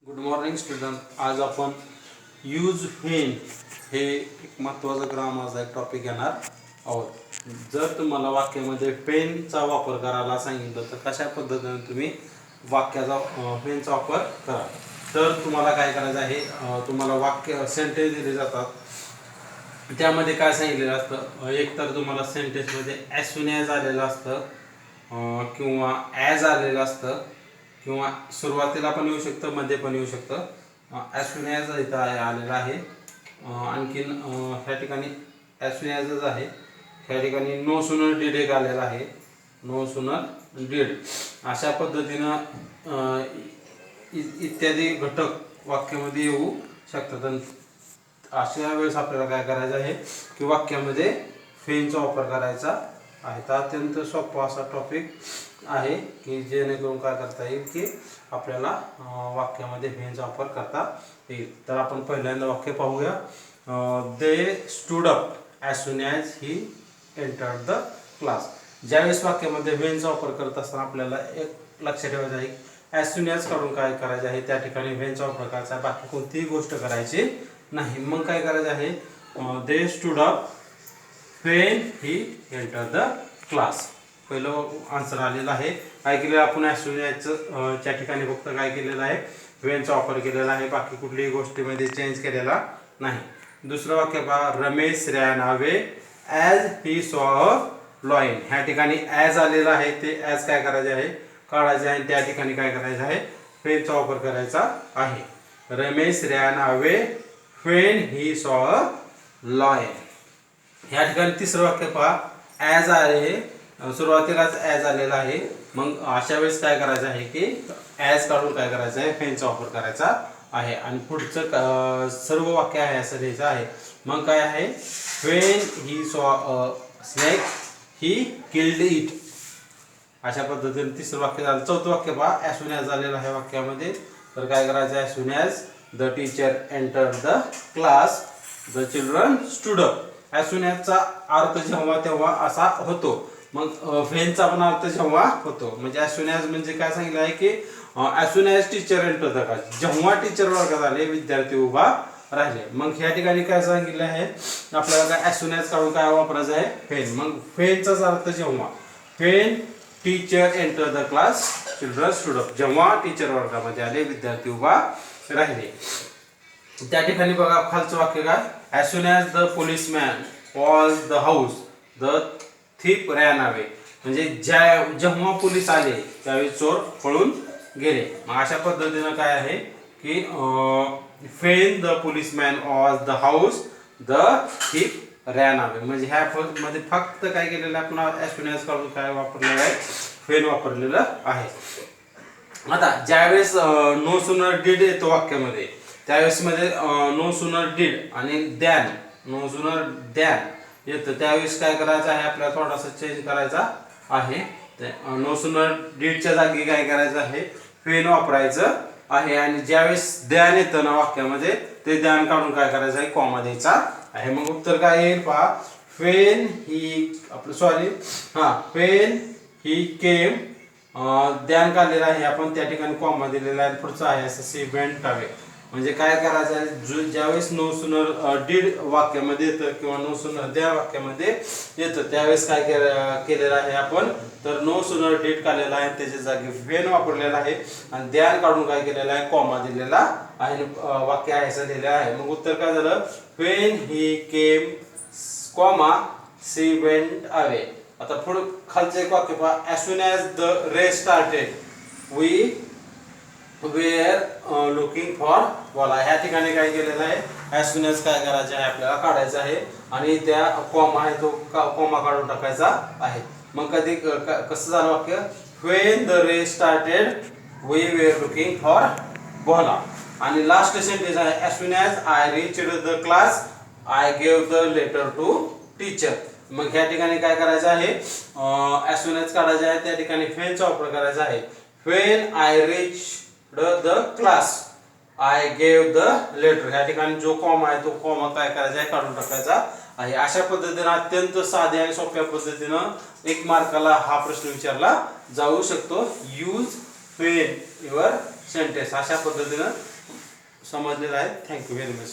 Good morning student. आज आपण use when हे एक महत्त्वाचा ग्रामरचा एक टॉपिक घेणार आहोत. जर तुम्हाला वाक्यामध्ये व्हेनचा वापर करायला सांगितलं तर कशा पद्धतीने तुम्ही वाक्याचा व्हेनचा वापर करा. तर तुम्हाला काय करायचं आहे, तुम्हाला वाक्य सेंटेन्स दिले जातात. त्यामध्ये काय सांगितलेलं असतं, एक तर तुम्हाला सेंटेन्समध्ये ॲज सून ॲज आलेलं असतं किंवा ॲज आलेलं असतं किंवा सुरुवातीला पण येऊ शकतं, मध्ये पण येऊ शकतं. ॲज सून ॲज इथं आलेलं आहे. आणखीन ह्या ठिकाणी ॲज सून ॲजच आहे. ह्या ठिकाणी नो सूनर डीड एक आलेला आहे. नो सूनर डीड अशा पद्धतीनं इत्यादी घटक वाक्यामध्ये येऊ शकतात. आणि अशा वेळेस आपल्याला काय करायचं आहे की वाक्यामध्ये व्हेनचा वापर करायचा आहे. तर अत्यंत सोपा असा टॉपिक आहे की जेणेकरून काय करता येईल की आपल्याला वाक्यामध्ये व्हेनचा वापर करता येईल. तर आपण पहिल्यांदा वाक्य पाहूया. They stood up as soon as he entered the class. ज्यावेळेस वाक्यामध्ये व्हेनचा वापर करत असताना आपल्याला एक लक्षात ठेवायचं आहे, ॲज सून ॲज काढून काय करायचं आहे, त्या ठिकाणी व्हेनचा वापर करायचा आहे, बाकी कोणतीही गोष्ट करायची नाही. मग काय करायचं आहे, they stood up when he enter the class. पहिलं आन्सर आलेलं आहे. काय केलेलं आपण ॲज सून ॲजचं त्या ठिकाणी फक्त काय केलेलं आहे, व्हेनचा वापर केलेला आहे, बाकी कुठलीही गोष्टीमध्ये चेंज केलेला नाही. दुसरं वाक्य पहा, Ramesh ran away as he saw a lion. ह्या ठिकाणी ॲज आलेलं आहे, ते ॲज काय करायचे आहे, काढायचे आहे. त्या ठिकाणी काय करायचं आहे, व्हेनचा वापर करायचा आहे. Ramesh ran away when he saw a lion. ह्या ठिकाणी तिसरं वाक्य पहा, ॲज आहे, सुरुवातीलाच ॲज आलेला आहे. मग अशा वेळेस काय करायचं आहे की ॲज काढून काय करायचं आहे, व्हेनचा वापर करायचा आहे. आणि पुढचं सर्व वाक्य आहे असं लिहायचं आहे. मग काय आहे, when he saw a snake he killed it. अशा पद्धतीने तिसरं वाक्य झालं. चौथं वाक्य पहा, ॲज सून ॲज आलेलं आहे वाक्यामध्ये. तर काय करायचं, as soon as the teacher enter the class the children stood up. As soon ॲजचा अर्थ जेव्हा तेव्हा असा होतो. मग व्हेनचा पण अर्थ जेव्हा होतो. म्हणजे ॲज सून ॲज म्हणजे काय सांगितलं आहे की as soon as teacher enter the class, जेव्हा टीचर वर्गात आले विद्यार्थी उभा राहिले. मग ह्या ठिकाणी काय सांगितलं आहे आपल्याला, काय ॲज सून ॲज काढून काय वापरायचं आहे, व्हेन. मग व्हेनचाच अर्थ जेव्हा, when teacher enter the class children stood up, जेव्हा टीचर वर्गामध्ये आले विद्यार्थी उभा राहिले. त्या ठिकाणी बघा खालचं वाक्य काय, as soon as the policeman was the house the thief ran away. म्हणजे जेव्हा पोलीस आले त्यावेळी चोर पळून गेले. मग अशा पद्धतीनं काय आहे की when the policeman was the house the thief ran away. म्हणजे ह्या मध्ये फक्त काय केलेलं आहे, आपण ॲज सून ॲज काढून काय वापरलेलं आहे, व्हेन वापरलेलं आहे. आता ज्यावेळेस नो सूनर डीड येतो वाक्यामध्ये, त्यावेळेस मध्ये नो सूनर डीड आणि दॅन, नो सूनर दॅन येतं, त्यावेळेस काय करायचं आहे, आपल्याला थोडासा चेंज करायचा आहे. नो सूनर डीडच्या जागी काय करायचं आहे, व्हेन वापरायचं आहे. आणि ज्यावेळेस दॅन येतं ना वाक्यामध्ये, ते दॅन काढून काय करायचं आहे, कॉमा द्यायचा आहे. मग उत्तर काय येईल पहा, when he when he came, than काढलेला आहे आपण, त्या ठिकाणी कॉमा दिलेला आहे. पुढचं आहे असं सी वेंट अवे. म्हणजे काय करायचं आहे, ज्यावेळेस नो सूनर डीड वाक्यामध्ये येतं किंवा नो सूनर दॅन वाक्यामध्ये येतं, त्यावेळेस काय केलेलं आहे आपण, तर नो सूनर डीड काढलेला आहे, त्याच्या जागी व्हेन वापरलेला आहे. आणि दॅन काढून काय केलेला आहे, कॉमा दिलेला आहे, वाक्य आहे असं लिहिलेलं आहे. मग उत्तर काय झालं, when he came comma she went away. आता पुढे खालचं एक वाक्य पहा, as soon as the race started we were looking for Bola. ह्या ठिकाणी काय केलेलं आहे, ॲज सून ॲज काय करायचं आहे, आपल्याला काढायचं आहे. आणि त्या कॉमा आहे तो कॉमा काढून टाकायचा आहे. मग कधी कसं झालं वाक्य, when the race started we were looking for Bola. आणि लास्ट सेंटेन्स आहे, as soon as I reached the class I gave the letter to teacher. मग ह्या ठिकाणी काय करायचं आहे, ॲज सून ॲज काढायचं आहे, त्या ठिकाणी व्हेनचा वापर करायचा आहे. When I reached the class I gave the letter. ह्या ठिकाणी जो कॉमा आहे तो कॉमा काय करायचा आहे, काढून टाकायचा आहे. अशा पद्धतीने अत्यंत साध्या आणि सोप्या पद्धतीनं 1 मार्काला हा प्रश्न विचारला जाऊ शकतो. Use when your sentence. अशा पद्धतीनं समजलेलं आहे. Thank you very much.